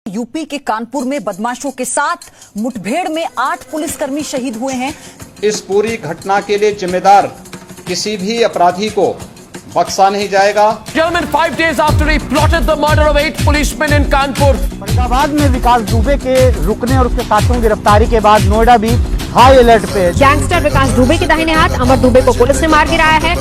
UP के कानपुर में बदमाशों के साथ मुठभेड़ में 8 पुलिसकर्मी शहीद हुए हैं। इस पूरी घटना के लिए जिम्मेदार किसी भी अपराधी को बख्शा नहीं जाएगा। Gentlemen, 5 days after he plotted the murder of 8 policemen in Kanpur. Faridabad में विकास दुबे के रुकने और उसके साथियों की गिरफ्तारी के बाद नोएडा भी हाई अलर्ट पे है। गैंगस्टर विकास दुबे के दाहिने हाथ अमर दुबे को पुलिस ने मार गिराया है।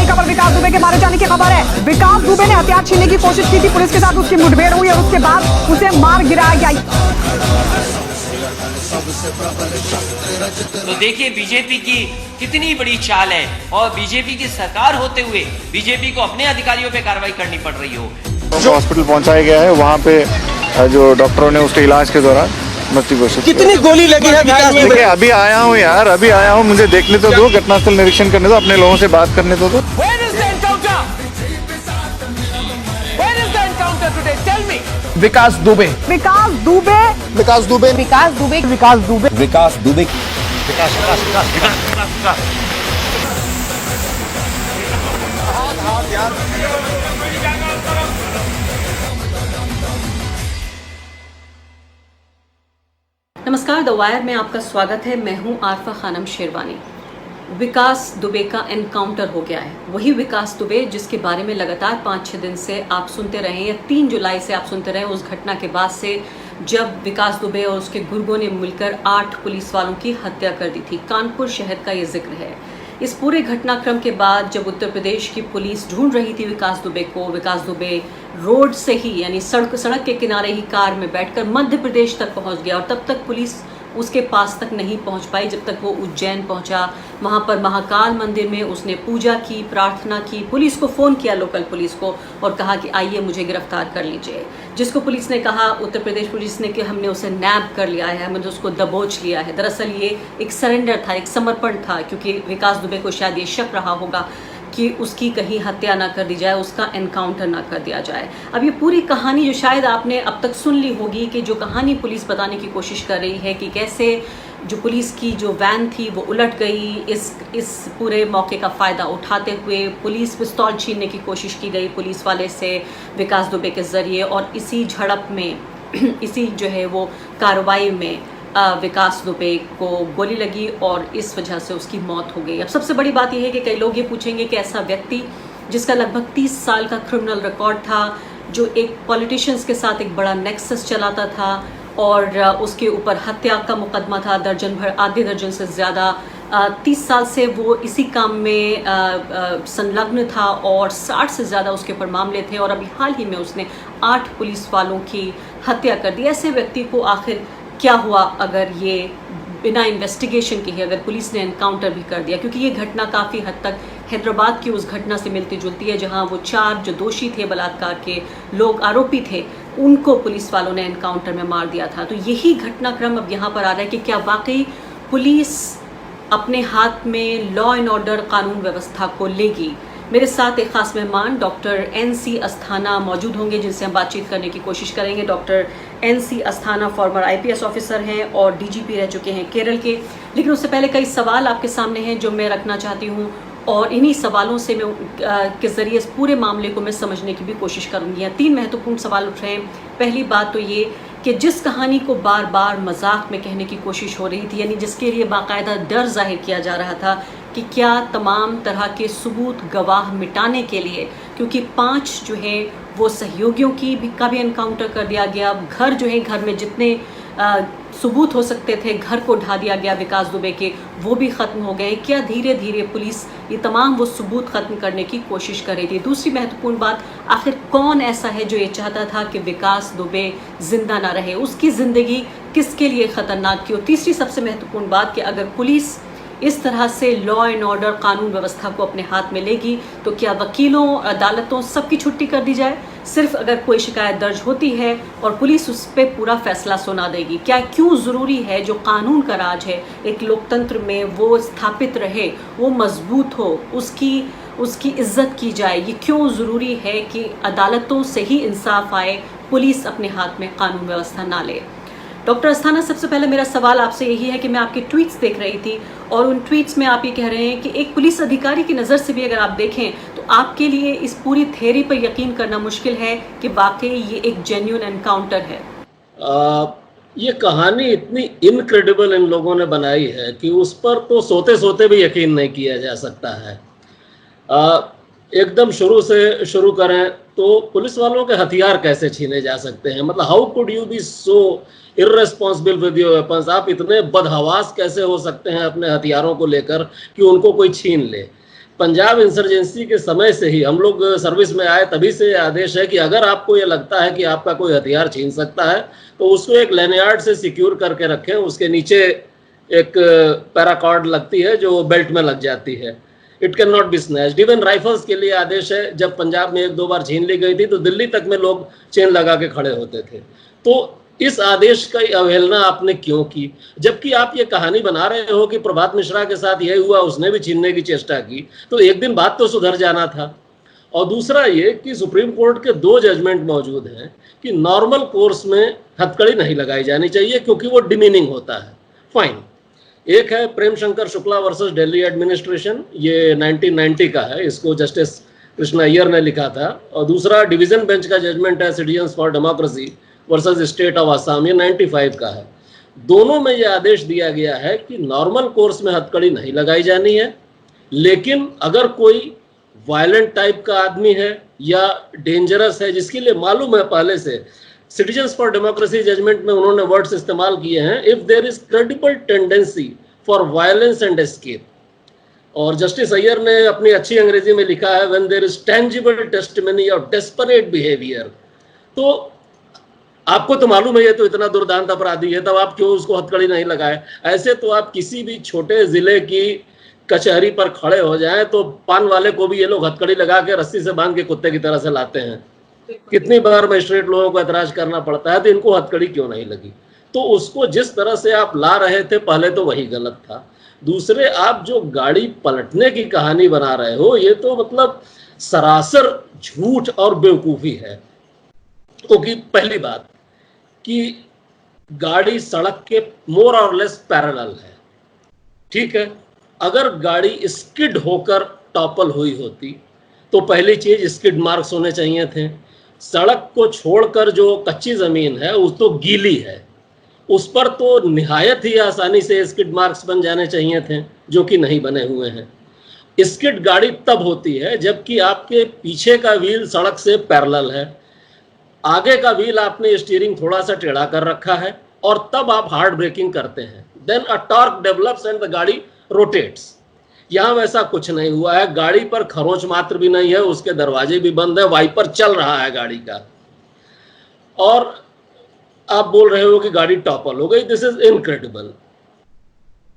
खबर विकास दुबे के मारे जाने की खबर है। विकास दुबे ने हथियार छीनने की कोशिश की थी, पुलिस के साथ उसकी मुठभेड़ हुई और उसके बाद उसे मार गिराया गया। तो देखिए बीजेपी की कितनी बड़ी चाल है और बीजेपी की सरकार होते हुए बीजेपी को अपने अधिकारियों पे कार्रवाई करनी पड़ रही हो। हॉस्पिटल पहुंचाया गया है, वहाँ पे जो डॉक्टरों ने उसके इलाज के दौरान मृत्यु घोषित। कितनी गोली लगी है विकास दुबे? अभी आया हूँ यार, अभी आया हूँ, मुझे देखने तो दो, घटनास्थल निरीक्षण करने दो, अपने लोगों से बात करने तो दो। विकास दुबे, विकास दुबे, विकास दुबे, विकास दुबे, विकास दुबे, विकास दुबे, नमस्कार, द वायर में आपका स्वागत है। मैं हूं आरफा खानम शेरवानी। विकास दुबे का एनकाउंटर हो गया है। वही विकास दुबे जिसके बारे में लगातार 5-6 दिन से आप सुनते रहे या 3 जुलाई से आप सुनते रहे, उस घटना के बाद से जब विकास दुबे और उसके गुर्गों ने मिलकर 8 पुलिस वालों की हत्या कर दी थी। कानपुर शहर का ये जिक्र है। इस पूरे घटनाक्रम के बाद जब उत्तर प्रदेश की पुलिस ढूंढ रही थी विकास दुबे को, विकास दुबे रोड से ही यानी सड़क के किनारे ही कार में बैठकर मध्य प्रदेश तक पहुंच गया और तब तक पुलिस उसके पास तक नहीं पहुंच पाई जब तक वो उज्जैन पहुंचा। वहां पर महाकाल मंदिर में उसने पूजा की, प्रार्थना की, पुलिस को फ़ोन किया, लोकल पुलिस को, और कहा कि आइए मुझे गिरफ्तार कर लीजिए। जिसको पुलिस ने कहा, उत्तर प्रदेश पुलिस ने, कि हमने उसे नैब कर लिया है, हमने उसको दबोच लिया है। दरअसल ये एक सरेंडर था, एक समर्पण था, क्योंकि विकास दुबे को शायद ये शक रहा होगा कि उसकी कहीं हत्या ना कर दी जाए, उसका एनकाउंटर ना कर दिया जाए। अब ये पूरी कहानी जो शायद आपने अब तक सुन ली होगी, कि जो कहानी पुलिस बताने की कोशिश कर रही है कि कैसे जो पुलिस की जो वैन थी वो उलट गई। इस पूरे मौके का फ़ायदा उठाते हुए पुलिस पिस्तौल छीनने की कोशिश की गई पुलिस वाले से विकास दुबे के ज़रिए, और इसी झड़प में इसी जो है वो कार्रवाई में विकास दुबे को गोली लगी और इस वजह से उसकी मौत हो गई। अब सबसे बड़ी बात यह है कि कई लोग ये पूछेंगे कि ऐसा व्यक्ति जिसका लगभग 30 साल का क्रिमिनल रिकॉर्ड था, जो एक पॉलिटिशियंस के साथ एक बड़ा नेक्सस चलाता था और उसके ऊपर हत्या का मुकदमा था, आधे दर्जन से ज़्यादा, 30 साल से वो इसी काम में संलग्न था और 60 से ज़्यादा उसके ऊपर मामले थे, और अभी हाल ही में उसने 8 पुलिस वालों की हत्या कर दी। ऐसे व्यक्ति को आखिर क्या हुआ अगर ये बिना इन्वेस्टिगेशन के ही अगर पुलिस ने एनकाउंटर भी कर दिया? क्योंकि ये घटना काफ़ी हद तक हैदराबाद की उस घटना से मिलती जुलती है, जहां वो 4 जो दोषी थे, बलात्कार के लोग, आरोपी थे, उनको पुलिस वालों ने एनकाउंटर में मार दिया था। तो यही घटनाक्रम अब यहाँ पर आ रहा है कि क्या वाकई पुलिस अपने हाथ में लॉ एंड ऑर्डर, कानून व्यवस्था को लेगी? मेरे साथ एक खास मेहमान डॉक्टर NC अस्थाना मौजूद होंगे, जिनसे हम बातचीत करने की कोशिश करेंगे। Doctor NC Asthana farmer IPS officer हैं और DGP रह चुके हैं केरल के। लेकिन उससे पहले कई सवाल आपके सामने हैं जो मैं रखना चाहती हूँ, और इन्हीं सवालों से मैं के ज़रिए इस पूरे मामले को मैं समझने की भी कोशिश करूँगी। 3 महत्वपूर्ण सवाल उठ रहे हैं। पहली बात तो ये कि जिस कहानी को बार बार मजाक में कहने की कोशिश हो रही थी, यानी जिसके लिए बाकायदा डर जाहिर किया जा रहा था कि क्या तमाम तरह के सबूत, गवाह मिटाने के लिए, क्योंकि 5 जो है वो सहयोगियों का भी एनकाउंटर कर दिया गया, घर जो है, घर में जितने सबूत हो सकते थे, घर को ढा दिया गया विकास दुबे के, वो भी ख़त्म हो गए। क्या धीरे धीरे पुलिस ये तमाम वो सबूत ख़त्म करने की कोशिश कर रही थी? दूसरी महत्वपूर्ण बात, आखिर कौन ऐसा है जो ये चाहता था कि विकास दुबे जिंदा ना रहे? उसकी ज़िंदगी किसके लिए ख़तरनाक थी? और तीसरी सबसे महत्वपूर्ण बात कि अगर पुलिस इस तरह से लॉ एंड ऑर्डर, कानून व्यवस्था को अपने हाथ में लेगी, तो क्या वकीलों, अदालतों, सबकी छुट्टी कर दी जाए? सिर्फ अगर कोई शिकायत दर्ज होती है और पुलिस उस पर पूरा फैसला सुना देगी? क्या क्यों ज़रूरी है जो कानून का राज है एक लोकतंत्र में, वो स्थापित रहे, वो मजबूत हो, उसकी इज्जत की जाए? ये क्यों ज़रूरी है कि अदालतों से ही इंसाफ आए, पुलिस अपने हाथ में कानून व्यवस्था ना ले? डॉक्टर अस्थाना, सबसे पहले मेरा सवाल आपसे यही है कि मैं आपके ट्वीट्स देख रही थी और उन ट्वीट्स में आप ये कह रहे हैं कि एक पुलिस अधिकारी की नज़र से भी अगर आप देखें तो आपके लिए इस पूरी थ्योरी पर यकीन करना मुश्किल है कि वाकई ये एक जेन्युइन एनकाउंटर है। ये कहानी इतनी इनक्रेडिबल इन लोगों ने बनाई है कि उस पर तो सोते सोते भी यकीन नहीं किया जा सकता है। एकदम शुरू से शुरू करें तो पुलिस वालों के हथियार कैसे छीने जा सकते हैं? मतलब how could you be so irresponsible with your weapons? आप इतने बदहवास कैसे हो सकते हैं अपने हथियारों को लेकर कि उनको कोई छीन ले? पंजाब इंसर्जेंसी के समय से ही हम लोग सर्विस में आए, तभी से आदेश है कि अगर आपको ये लगता है कि आपका कोई हथियार छीन सकता है तो उसको एक लैनियार्ड से सिक्योर करके रखें। उसके नीचे एक पैराकॉर्ड लगती है जो बेल्ट में लग जाती है। It can not be snatched. Even rifles के लिए आदेश है। जब पंजाब में 1-2 बार छीन ली गई थी तो दिल्ली तक में लोग चेन लगा के खड़े होते थे। तो इस आदेश की अवहेलना आपने क्यों की? जबकि आप ये कहानी बना रहे हो कि प्रभात मिश्रा के साथ यही हुआ, उसने भी छीनने की चेष्टा की, तो एक दिन बाद तो सुधर जाना था। और दूसरा ये कि सुप्रीम कोर्ट के 2 जजमेंट मौजूद हैं कि नॉर्मल कोर्स में हथकड़ी नहीं लगाई जानी चाहिए क्योंकि वो डिमीनिंग होता है। फाइन। एक है प्रेम शंकर शुक्ला वर्सेस दिल्ली एडमिनिस्ट्रेशन, ये 1990 का है, इसको जस्टिस कृष्ण अय्यर ने लिखा था। और दूसरा डिवीजन बेंच का जजमेंट है citizens for democracy versus state of Assam, ये 95 का है। दोनों में ये आदेश दिया गया है कि नॉर्मल कोर्स में हथकड़ी नहीं लगाई जानी है, लेकिन अगर कोई वायलेंट टाइप का आदमी है या डेंजरस है, जिसके लिए मालूम है पहले से, सिटीजन्स फॉर डेमोक्रेसी जजमेंट में उन्होंने वर्ड्स इस्तेमाल किए हैं, if there is credible tendency for violence and escape. और जस्टिस अय्यर ने अपनी अच्छी अंग्रेजी में लिखा है when there is tangible testimony of desperate behaviour. तो आपको तो मालूम है ये तो इतना दुर्दांत अपराधी है, तब आप क्यों उसको हथकड़ी नहीं लगाए? ऐसे तो आप किसी भी छोटे जिले की कचहरी पर खड़े हो जाएं तो पान वाले को भी ये लोग हथकड़ी लगा के रस्सी से बांध के कुत्ते की तरह से लाते हैं। कितनी बार मजिस्ट्रेट लोगों को ऐतराज करना पड़ता है, तो इनको हथकड़ी क्यों नहीं लगी? तो उसको जिस तरह से आप ला रहे थे पहले तो वही गलत था। दूसरे, आप जो गाड़ी पलटने की कहानी बना रहे हो, ये तो मतलब सरासर झूठ और बेवकूफ़ी है। क्योंकि पहली बात कि गाड़ी सड़क के मोर और लेस पैरेलल है, ठीक है। अगर गाड़ी स्किड होकर टॉपल हुई होती तो पहली चीज स्किड मार्क्स होने चाहिए थे। सड़क को छोड़कर जो कच्ची जमीन है उस तो गीली है, उस पर तो निहायत ही आसानी से स्किड मार्क्स बन जाने चाहिए थे, जो कि नहीं बने हुए हैं। स्किड गाड़ी तब होती है जबकि आपके पीछे का व्हील सड़क से पैरेलल है, आगे का व्हील आपने स्टीयरिंग थोड़ा सा टेढ़ा कर रखा है, और तब आप हार्ड ब्रेकिंग करते हैं। Then a torque develops and the गाड़ी रोटेट्स। यहाँ वैसा कुछ नहीं हुआ है। गाड़ी पर खरोंच मात्र भी नहीं है, उसके दरवाजे भी बंद है, वाइपर चल रहा है गाड़ी का, और आप बोल रहे हो कि गाड़ी टॉपल हो गई। This is incredible.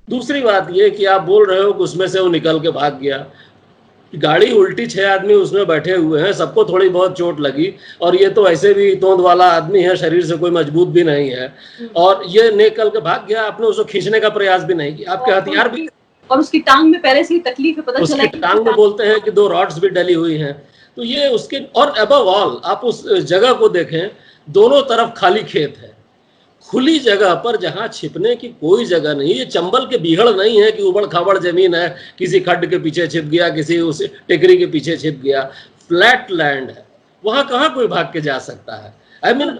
दूसरी बात यह कि आप बोल रहे हो कि उसमें से वो निकल के भाग गया। गाड़ी उल्टी, 6 आदमी उसमें बैठे हुए हैं, सबको थोड़ी बहुत चोट लगी, और ये तो ऐसे भी तोंद वाला आदमी है, शरीर से कोई मजबूत भी नहीं है, और ये निकल के भाग गया। आपने उसको खींचने का प्रयास भी नहीं किया। आपके हथियार भी, और उसकी टांग में पहले से ही तकलीफ है, पता चला उसकी टांग में बोलते हैं कि 2 रॉड्स भी डली हुई हैं। तो ये उसके, और अबव ऑल आप उस जगह को देखें, दोनों तरफ खाली खेत है, खुली जगह पर जहां छिपने की कोई जगह नहीं। ये चंबल के बीहड़ नहीं है कि उबड़ खाबड़ जमीन है, किसी खड्ड के पीछे छिप गया, किसी उस टेकरी के पीछे छिप गया। फ्लैट लैंड है, वहां कहां कोई भाग के जा सकता है? आई मीन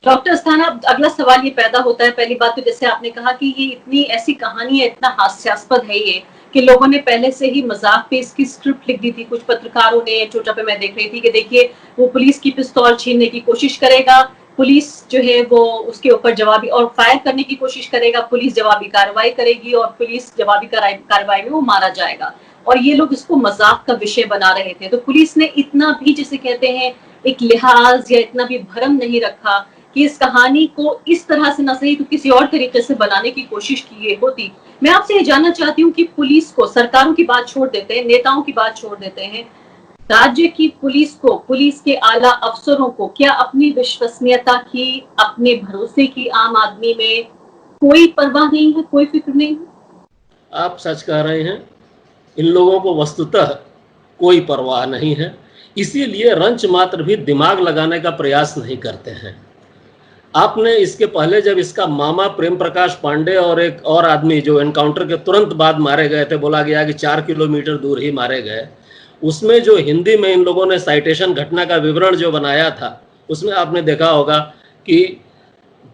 डॉक्टर अस्थाना, अगला सवाल ये पैदा होता है। पहली बात तो जैसे आपने कहा कि ये इतनी ऐसी कहानी है, इतना हास्यास्पद है ये, कि लोगों ने पहले से ही मजाक पे इसकी स्क्रिप्ट लिख दी थी। कुछ पत्रकारों ने, छोटा पे मैं देख रही थी कि देखिए वो पुलिस की पिस्तौल छीनने की कोशिश करेगा, पुलिस जो है वो उसके ऊपर जवाबी और फायर करने की कोशिश करेगा, पुलिस जवाबी कार्रवाई करेगी और पुलिस जवाबी कार्रवाई में वो मारा जाएगा। और ये लोग इसको मजाक का विषय बना रहे थे। तो पुलिस ने इतना भी, जिसे कहते हैं, एक लिहाज या इतना भी भरम नहीं रखा कि इस कहानी को इस तरह से न सही तो किसी और तरीके से बनाने की कोशिश की होती। मैं आपसे ये जानना चाहती हूँ कि पुलिस को, सरकारों की बात छोड़ देते हैं, नेताओं की बात छोड़ देते हैं, राज्य की पुलिस को, पुलिस के आला अफसरों को क्या अपनी विश्वसनीयता की, अपने भरोसे की आम आदमी में कोई परवाह नहीं है, कोई फिक्र नहीं है? आप सच कह रहे हैं। इन लोगों को वस्तुतः कोई परवाह नहीं है, इसीलिए रंच मात्र भी दिमाग लगाने का प्रयास नहीं करते हैं। आपने इसके पहले जब इसका मामा प्रेम प्रकाश पांडे और एक और आदमी जो एनकाउंटर के तुरंत बाद मारे गए थे, बोला गया कि 4 किलोमीटर दूर ही मारे गए, उसमें जो हिंदी में इन लोगों ने साइटेशन घटना का विवरण जो बनाया था, उसमें आपने देखा होगा कि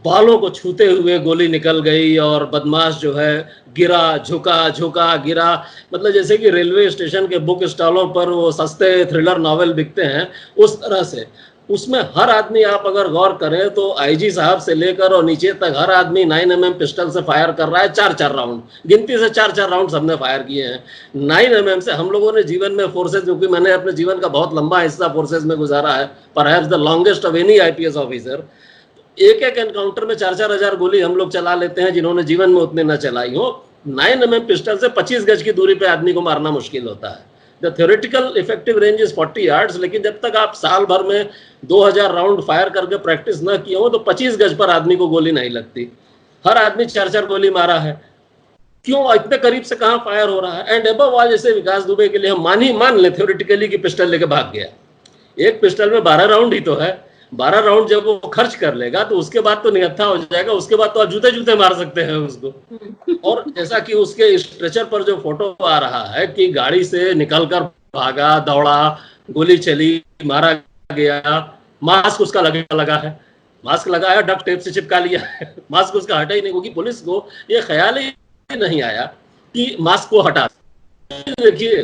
बालों को छूते हुए गोली निकल गई और बदमाश जो है गिरा, झुका गिरा, मतलब जैसे कि रेलवे स्टेशन के बुक स्टॉलों पर वो सस्ते थ्रिलर नॉवेल बिकते हैं उस तरह से। उसमें हर आदमी, आप अगर गौर करें तो आईजी साहब से लेकर और नीचे तक हर आदमी 9mm पिस्टल से फायर कर रहा है, 4-4 राउंड, गिनती से 4-4 राउंड सबने फायर किए हैं। 9mm से हम लोगों ने जीवन में फोर्सेज, क्योंकि मैंने अपने जीवन का बहुत लंबा हिस्सा फोर्सेज में गुजारा है, perhaps the longest of any IPS officer, एक एनकाउंटर में 4-4 हजार गोली हम लोग चला लेते हैं, जिन्होंने जीवन में उतने न चलाई हो। 9mm पिस्टल से 25 गज की दूरी पे आदमी को मारना मुश्किल होता है। The theoretical effective range is 40 yards, लेकिन जब तक आप साल भर में 2000 राउंड फायर करके प्रैक्टिस न किए हो तो 25 गज पर आदमी को गोली नहीं लगती। हर आदमी 4-4 गोली मारा है, क्यों इतने करीब से कहाँ फायर हो रहा है? एंड अबव ऑल, जैसे विकास दुबे के लिए हम मान ले थ्योरेटिकली कि पिस्टल लेके भाग गया, एक पिस्टल में 12 राउंड ही तो है, 12 राउंड जब वो खर्च कर लेगा तो उसके बाद तो निहत्था हो जाएगा, उसके बाद तो आप जूते मार सकते हैं उसको। और जैसा कि उसके स्ट्रेचर पर जो फोटो आ रहा है कि गाड़ी से निकलकर भागा, दौड़ा, गोली चली, मारा गया, मास्क उसका लगा है, मास्क लगाया, डक्ट टेप से चिपका लिया है, मास्क उसका हटा ही नहीं, क्योंकि पुलिस को ये ख्याल ही नहीं आया कि मास्क को हटा। देखिए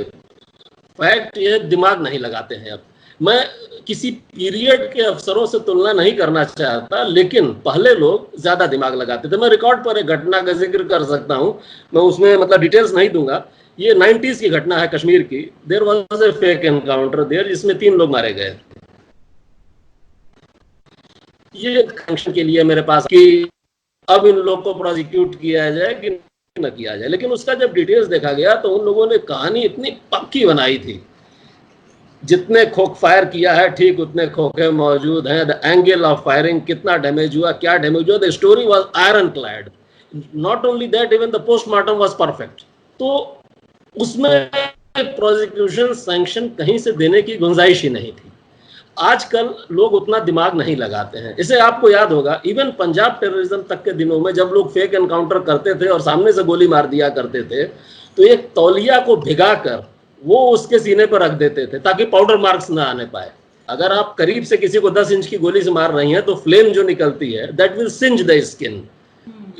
फैक्ट, ये दिमाग नहीं लगाते हैं। अब मैं किसी पीरियड के अफसरों से तुलना नहीं करना चाहता, लेकिन पहले लोग ज्यादा दिमाग लगाते थे। मैं रिकॉर्ड पर एक घटना का जिक्र कर सकता हूं, मैं उसमें मतलब डिटेल्स नहीं दूंगा। ये 90s की घटना है कश्मीर की। There was a fake encounter there, जिसमें 3 लोग मारे गए। ये फंक्शन के लिए मेरे पास कि अब इन लोगों को प्रोसिक्यूट किया जाए कि न किया जाए, लेकिन उसका जब डिटेल्स देखा गया तो उन लोगों ने कहानी इतनी पक्की बनाई थी, जितने खोख फायर किया है ठीक उतने खोखे मौजूद हैं। द एंगल ऑफ फायरिंग, कितना डैमेज हुआ, क्या डैमेज हुआ, the story was iron clad. Not only that, even the postmortem was perfect. तो उसमें प्रोसिक्यूशन सैंक्शन कहीं से देने की गुंजाइश ही नहीं थी। आजकल लोग उतना दिमाग नहीं लगाते हैं। इसे आपको याद होगा, इवन पंजाब टेररिज्म तक के दिनों में जब लोग फेक एनकाउंटर करते थे और सामने से गोली मार दिया करते थे, तो एक तौलिया को भिगाकर वो उसके सीने पर रख देते थे ताकि पाउडर मार्क्स ना आने पाए। अगर आप करीब से किसी को 10 इंच की गोली से मार रही हैं तो फ्लेम जो निकलती है that will Synge the skin,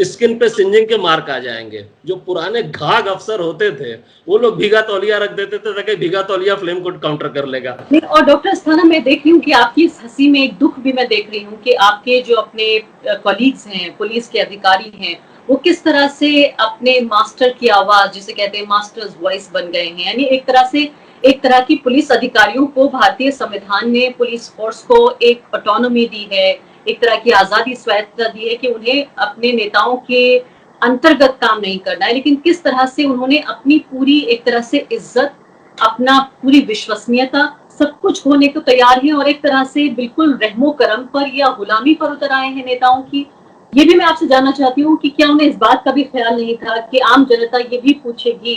skin पे सिंजिंग के मार्क आ जाएंगे। जो पुराने घाघ अफसर होते थे वो लोग भीगा तौलिया रख देते थे ताकि भीगा तौलिया फ्लेम को काउंटर कर लेगा। और डॉक्टर अस्थाना, मैं देख रही हूँ कि आपकी इस हंसी में एक दुख भी मैं देख रही हूँ कि आपके जो अपने कॉलीग्स हैं, पुलिस के अधिकारी हैं, वो किस तरह से अपने मास्टर की आवाज, जिसे कहते हैं मास्टर्स वॉइस बन गए हैं। यानी एक तरह की पुलिस अधिकारियों को भारतीय संविधान ने पुलिस फोर्स को एक ऑटोनॉमी दी है, एक तरह की आजादी, स्वायत्तता दी है कि उन्हें अपने नेताओं के अंतर्गत काम नहीं करना है, लेकिन किस तरह से उन्होंने अपनी पूरी एक तरह से इज्जत, अपना पूरी विश्वसनीयता, सब कुछ होने को तैयार है और एक तरह से बिल्कुल रहमो करम पर या गुलामी पर उतर आए हैं नेताओं की। ये भी मैं आपसे जानना चाहती हूँ कि क्या उन्हें इस बात का भी ख्याल नहीं था कि आम जनता ये भी पूछेगी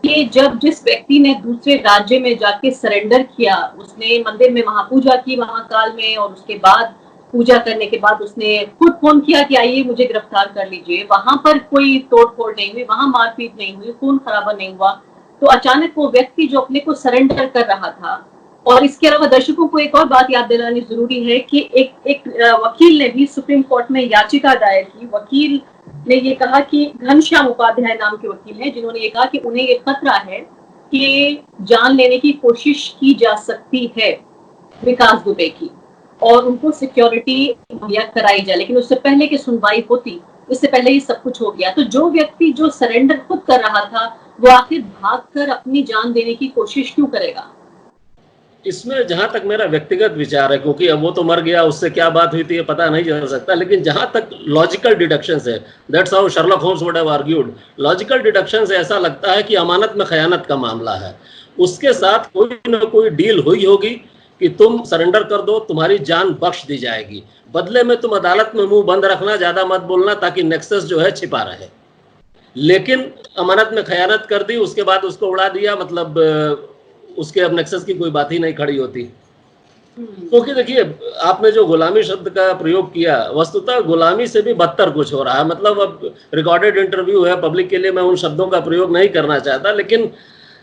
कि जब जिस व्यक्ति ने दूसरे राज्य में जाके सरेंडर किया, उसने मंदिर में महापूजा की महाकाल में, और उसके बाद पूजा करने के बाद उसने खुद फोन किया कि आइए मुझे गिरफ्तार कर लीजिए, वहां पर कोई तोड़फोड़ नहीं हुई, वहां मारपीट नहीं हुई, खून खराबा नहीं हुआ, तो अचानक वो व्यक्ति जो अपने को सरेंडर कर रहा था। और इसके अलावा दर्शकों को एक और बात याद दिलानी जरूरी है कि एक वकील ने भी सुप्रीम कोर्ट में याचिका दायर की। वकील ने ये कहा कि घनश्याम उपाध्याय नाम के वकील हैं, जिन्होंने ये कहा कि उन्हें ये खतरा है कि जान लेने की कोशिश की जा सकती है विकास दुबे की और उनको सिक्योरिटी मुहैया कराई जाए, लेकिन उससे पहले की सुनवाई होती, इससे पहले ही सब कुछ हो गया। तो जो व्यक्ति जो सरेंडर खुद कर रहा था, वो आखिर भागकर अपनी जान देने की कोशिश क्यों करेगा? इसमें जहां तक मेरा व्यक्तिगत विचार है, क्योंकि अब वो तो मर गया, उससे क्या बात हुई थी ये पता नहीं चल सकता, लेकिन जहां तक लॉजिकल डिडक्शन है, that's how Sherlock Holmes would have argued, logical deduction से ऐसा लगता है कि अमानत में खयानत का मामला है। उसके साथ कोई ना कोई डील हुई होगी कि तुम सरेंडर कर दो, तुम्हारी जान बख्श दी जाएगी, बदले में तुम अदालत में मुंह बंद रखना, ज्यादा मत बोलना, ताकि नेक्सस जो है छिपा रहे। लेकिन अमानत में खयानत कर दी, उसके बाद उसको उड़ा दिया, मतलब उसके अब नेक्सस की कोई बात ही नहीं खड़ी होती। क्योंकि देखिए, आपने जो गुलामी शब्द का प्रयोग किया, वस्तुतः गुलामी से भी बदतर कुछ हो रहा है। मतलब अब रिकॉर्डेड इंटरव्यू है, पब्लिक के लिए मैं उन शब्दों का प्रयोग नहीं करना चाहता, लेकिन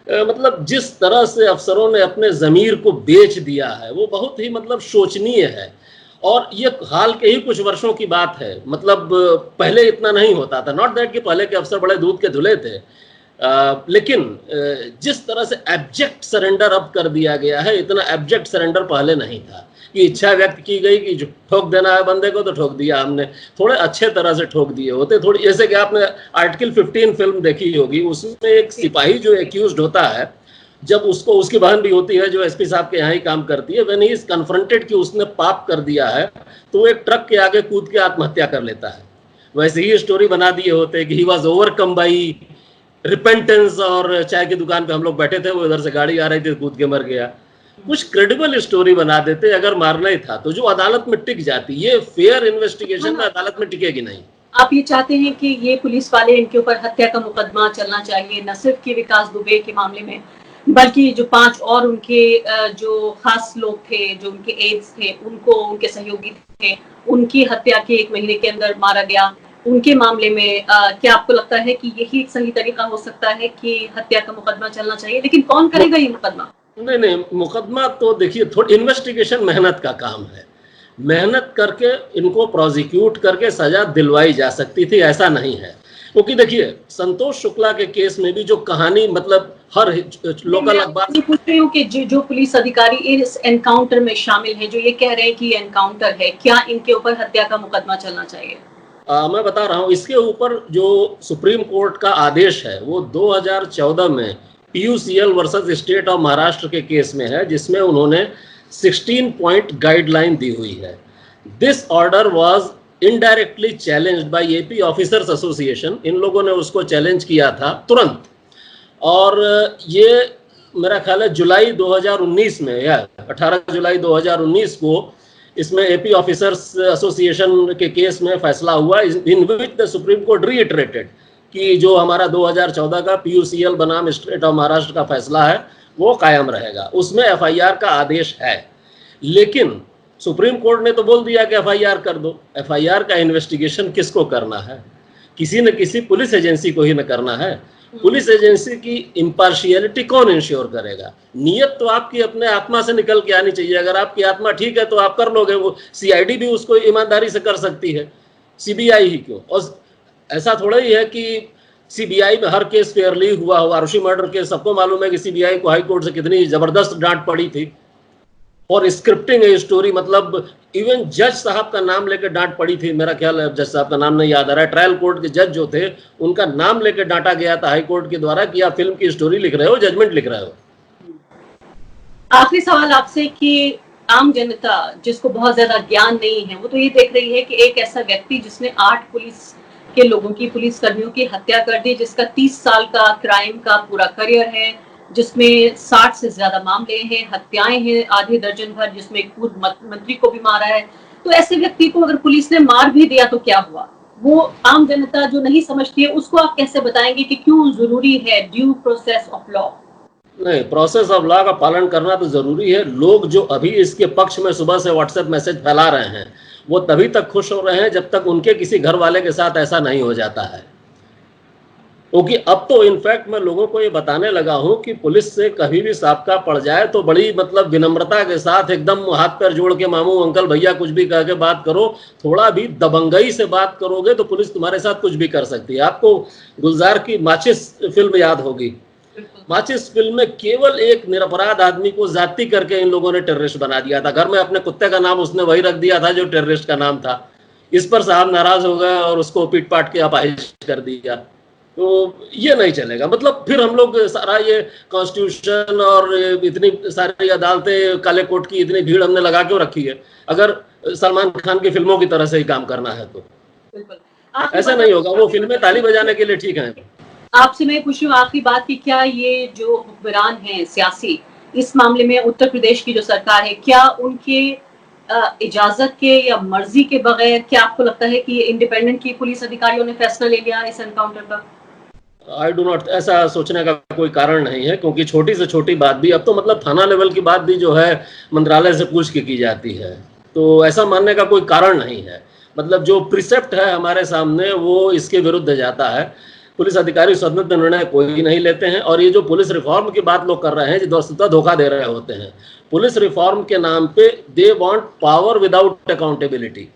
मतलब जिस तरह से अफसरों ने अपने जमीर को बेच दिया है वो बहुत ही मतलब शोचनीय है। और ये हाल के ही कुछ वर्षों की बात है, मतलब पहले इतना नहीं होता था। नॉट दैट कि पहले के अफसर बड़े दूध के धुले थे, लेकिन जिस तरह से एब्जेक्ट सरेंडर अब कर दिया गया है, इतना एब्जेक्ट सरेंडर पहले नहीं था कि इच्छा व्यक्त की गई कि जो ठोक देना है बंदे को तो ठोक दिया हमने। थोड़े अच्छे तरह से ठोक दिए होते, थोड़ी जैसे कि आपने आर्टिकल 15 फिल्म देखी होगी, उसमें एक सिपाही जो एक्यूज्ड होता है, जब उसको उसकी बहन भी होती है जो एसपी साहब के यहाँ ही काम करती है, व्हेन ही इज कन्फ्रंटेड कि उसने पाप कर दिया है तो वो एक ट्रक के आगे कूद के आत्महत्या कर लेता है। वैसे ही स्टोरी बना दिए होते कि he was overcome by repentance, और चाय की दुकान पे हम लोग बैठे थे, वो इधर से गाड़ी आ रही थी, कूद के मर गया। कुछ क्रेडिबल स्टोरी बना देते अगर मारना ही था तो, जो अदालत में टिक जाती। ये फेयर इन्वेस्टिगेशन में अदालत में टिकेगी नहीं। आप ये चाहते हैं कि ये पुलिस वाले, इनके ऊपर हत्या का मुकदमा चलना चाहिए, न सिर्फ कि विकास दुबे के मामले में, बल्कि जो 5 और उनके जो खास लोग थे, जो उनके एड्स थे, उनको, उनके सहयोगी थे, उनकी हत्या के 1 महीने के अंदर मारा गया, उनके मामले में क्या आपको लगता है कि यही एक सही तरीका हो सकता है कि हत्या का मुकदमा चलना चाहिए? लेकिन कौन करेगा ये मुकदमा? नहीं, मुकदमा तो देखिए, थोड़ी इन्वेस्टिगेशन मेहनत का काम है। मेहनत करके इनको प्रोसिक्यूट करके सजा दिलवाई जा सकती थी, ऐसा नहीं है। क्योंकि देखिए, संतोष शुक्ला के केस में भी जो कहानी, मतलब हर लोकल अखबार, पूछ रही हूँ कि जो पुलिस अधिकारी इस एनकाउंटर में शामिल है, जो ये कह रहे हैं कि ये एनकाउंटर है, क्या इनके ऊपर हत्या का मुकदमा चलना चाहिए? मैं बता रहा हूँ, इसके ऊपर जो सुप्रीम कोर्ट का आदेश है वो 2014 में PUCL versus state of Maharashtra के केस में है, जिसमें उन्होंने 16 पॉइंट गाइडलाइन दी हुई है। This order was indirectly challenged by AP officers association. इन लोगों ने उसको चैलेंज किया था तुरंत, और ये मेरा ख्याल है जुलाई 2019 में या 18 जुलाई 2019 को इसमें AP ऑफिसर्स एसोसिएशन के केस में फैसला हुआ, इन which the supreme court reiterated कि जो हमारा 2014 का PUCL बनाम स्टेट ऑफ महाराष्ट्र का फैसला है वो कायम रहेगा। उसमें FIR का आदेश है, लेकिन सुप्रीम कोर्ट ने तो बोल दिया कि FIR कर दो। FIR का इन्वेस्टिगेशन किसको करना है? किसी न किसी पुलिस एजेंसी को ही न करना है। पुलिस एजेंसी की इम्पार्शियलिटी कौन इंश्योर करेगा? नियत तो आपकी अपने आत्मा से निकल के आनी चाहिए। अगर आपकी आत्मा ठीक है तो आप कर लोगे, वो CID भी उसको ईमानदारी से कर सकती है, CBI ही क्यों? और ऐसा थोड़ा ही है कि CBI में हर केस फेयरली हुआ हो। आरुषि मर्डर केस सबको मालूम है कि CBI को हाई कोर्ट से कितनी जबरदस्त डांट पड़ी थी, और स्क्रिप्टिंग है स्टोरी, मतलब इवन जज साहब का नाम लेकर डांट पड़ी थी। मेरा ख्याल है जज साहब का नाम नहीं याद आ रहा है, ट्रायल कोर्ट के जज जो थे उनका नाम लेकर डांटा गया था हाई कोर्ट के द्वारा कि आप फिल्म की स्टोरी लिख रहे हो, जजमेंट लिख रहे हो। आखिरी सवाल आपसे कि आम जनता जिसको बहुत ज्यादा ज्ञान नहीं है, वो तो ये देख रही है कि एक ऐसा व्यक्ति जिसने 8 पुलिस के लोगों की, पुलिस कर्मियों की हत्या कर दी, जिसका 30 साल का क्राइम का पूरा करियर है, जिसमें 60 से ज्यादा मामले हैं, हत्याएं हैं आधे दर्जन भर, जिसमें एक पूर्व मंत्री को भी मारा है, तो ऐसे व्यक्ति को अगर पुलिस ने मार भी दिया तो क्या हुआ? वो आम जनता जो नहीं समझती है उसको आप कैसे बताएंगे कि क्यों जरूरी है ड्यू प्रोसेस ऑफ लॉ? नहीं, प्रोसेस ऑफ लॉ का पालन करना तो जरूरी है। लोग जो अभी इसके पक्ष में सुबह से व्हाट्सएप मैसेज फैला रहे हैं वो तभी तक खुश हो रहे हैं जब तक उनके किसी घर वाले के साथ ऐसा नहीं हो जाता है। क्योंकि अब तो इनफैक्ट मैं लोगों को ये बताने लगा हूं कि पुलिस से कभी भी साबका पड़ जाए तो बड़ी मतलब विनम्रता के साथ एकदम हाथ पैर जोड़ के मामू अंकल भैया कुछ भी कह के बात करो। थोड़ा भी दबंगई से बात करोगे तो पुलिस तुम्हारे साथ कुछ भी कर सकती है। आपको गुलजार की माचिस फिल्म याद होगी। माचिस फिल्म में केवल एक निरपराध आदमी को जाति करके इन लोगों ने टेररिस्ट बना दिया था। घर में अपने कुत्ते का नाम उसने वही रख दिया था जो टेररिस्ट का नाम था। इस पर साहब नाराज हो गए और उसको पीट पाट के अपाहिज कर दिया। तो ये नहीं चलेगा। मतलब फिर हम लोग सारा ये कॉन्स्टिट्यूशन और इतनी सारी अदालतें, काले कोर्ट की इतनी भीड़ हमने लगा क्यों रखी है? अगर सलमान खान की फिल्मों की तरह से ही काम करना है तो ऐसा नहीं होगा। वो फिल्में ताली बजाने के लिए ठीक है। आपसे मैं पूछ रही हूँ आखिरी बात की, क्या ये जो हुक्मरान हैं सियासी इस मामले में उत्तर प्रदेश की जो सरकार है, क्या उनके इजाजत के या मर्जी के बगैर क्या आपको लगता है कि इंडिपेंडेंट की पुलिस अधिकारियों ने फैसला ले लिया इस एनकाउंटर का? आई डू नॉट, ऐसा सोचने का कोई कारण नहीं है, क्योंकि छोटी से छोटी बात भी अब तो मतलब थाना लेवल की बात भी जो है मंत्रालय से पूछ के की जाती है, तो ऐसा मानने का कोई कारण नहीं है। मतलब जो प्रिसेप्ट है हमारे सामने वो इसके विरुद्ध जाता है। पुलिस अधिकारी स्वतंत्र निर्णय कोई नहीं लेते हैं, और ये जो पुलिस रिफॉर्म की बात लोग कर रहे हैं, जो वस्तुतः धोखा दे रहे होते हैं। पुलिस रिफॉर्म के नाम पे they want power without accountability.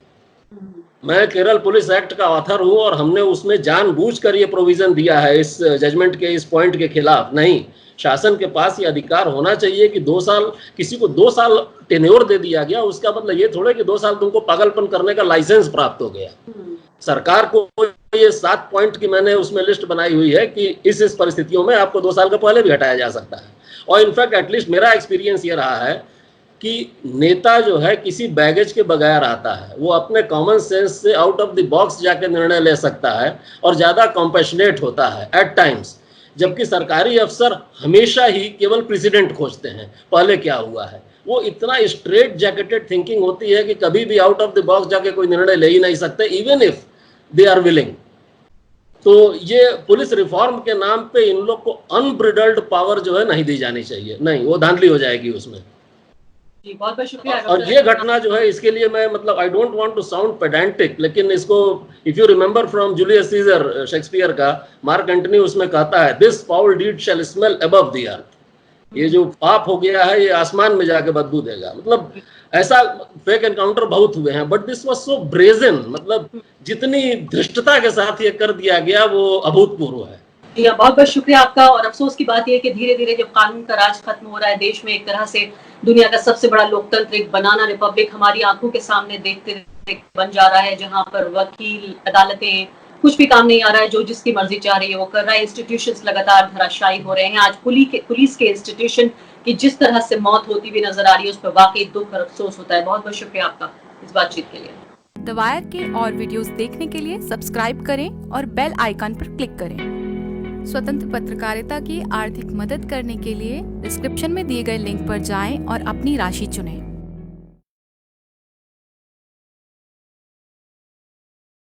मैं केरल पुलिस एक्ट का ऑथर हूं और हमने उसमें जानबूझकर ये प्रोविजन दिया है इस जजमेंट के इस पॉइंट के खिलाफ। नहीं, शासन के पास ये अधिकार होना चाहिए कि 2 साल, किसी को 2 साल टेन्योर दे दिया गया, उसका मतलब ये थोड़ा कि 2 साल तुमको पागलपन करने का लाइसेंस प्राप्त हो गया। सरकार को ये 7 पॉइंट की मैंने उसमें लिस्ट बनाई हुई है कि इस परिस्थितियों में आपको 2 साल का पहले भी हटाया जा सकता है। और इनफैक्ट एटलीस्ट मेरा एक्सपीरियंस ये रहा है कि नेता जो है किसी बैगेज के बगैर आता है, वो अपने कॉमन सेंस से आउट ऑफ द बॉक्स जाके निर्णय ले सकता है और ज़्यादा कॉम्पैशनेट होता है एट टाइम्स, जबकि सरकारी अफसर हमेशा ही केवल प्रेसिडेंट खोजते हैं, पहले क्या हुआ है। वो इतना स्ट्रेट जैकेटेड थिंकिंग होती है कि कभी भी आउट ऑफ द बॉक्स जाके कोई निर्णय ले ही नहीं सकते, even if they are willing. तो ये पुलिस रिफॉर्म के नाम पे इन लोग को अनब्रिडल्ड पावर जो है नहीं दी जानी चाहिए, नहीं, वो धांधली हो जाएगी उसमें। जी, बहुत बहुत शुक्रिया। और ये घटना जो है, इसके लिए मैं मतलब I don't want to sound pedantic, लेकिन इसको if you remember from Julius Caesar Shakespeare का, मार्क एंटनी उसमें कहता है, this foul deed shall smell above the earth. ये जो पाप हो गया है ये आसमान में जाके बदबू देगा। मतलब ऐसा फेक एनकाउंटर बहुत हुए हैं, but this was so brazen, मतलब जितनी धृष्टता के साथ ये कर दिया गया वो अभूतपूर्व है। बहुत बहुत शुक्रिया आपका। और अफसोस की बात यह है कि धीरे धीरे जब कानून का राज खत्म हो रहा है देश में, एक तरह से दुनिया का सबसे बड़ा लोकतंत्र, एक बनाना रिपब्लिक हमारी आंखों के सामने देखते बन जा रहा है, जहां पर वकील, अदालतें, कुछ भी काम नहीं आ रहा है, जो जिसकी मर्जी चाह रही है वो कर रहा है। इंस्टीट्यूशंस लगातार धराशायी हो रहे हैं। आज पुलिस के इंस्टीट्यूशन की जिस तरह से मौत होती हुई नजर आ रही है, उस पर वाकई दुख और अफसोस होता है। बहुत बहुत शुक्रिया आपका इस बातचीत के लिए। द वायर के और वीडियोस देखने के लिए सब्सक्राइब करें और बेल आइकन पर क्लिक करें। स्वतंत्र पत्रकारिता की आर्थिक मदद करने के लिए डिस्क्रिप्शन में दिए गए लिंक पर जाएं और अपनी राशि चुनें।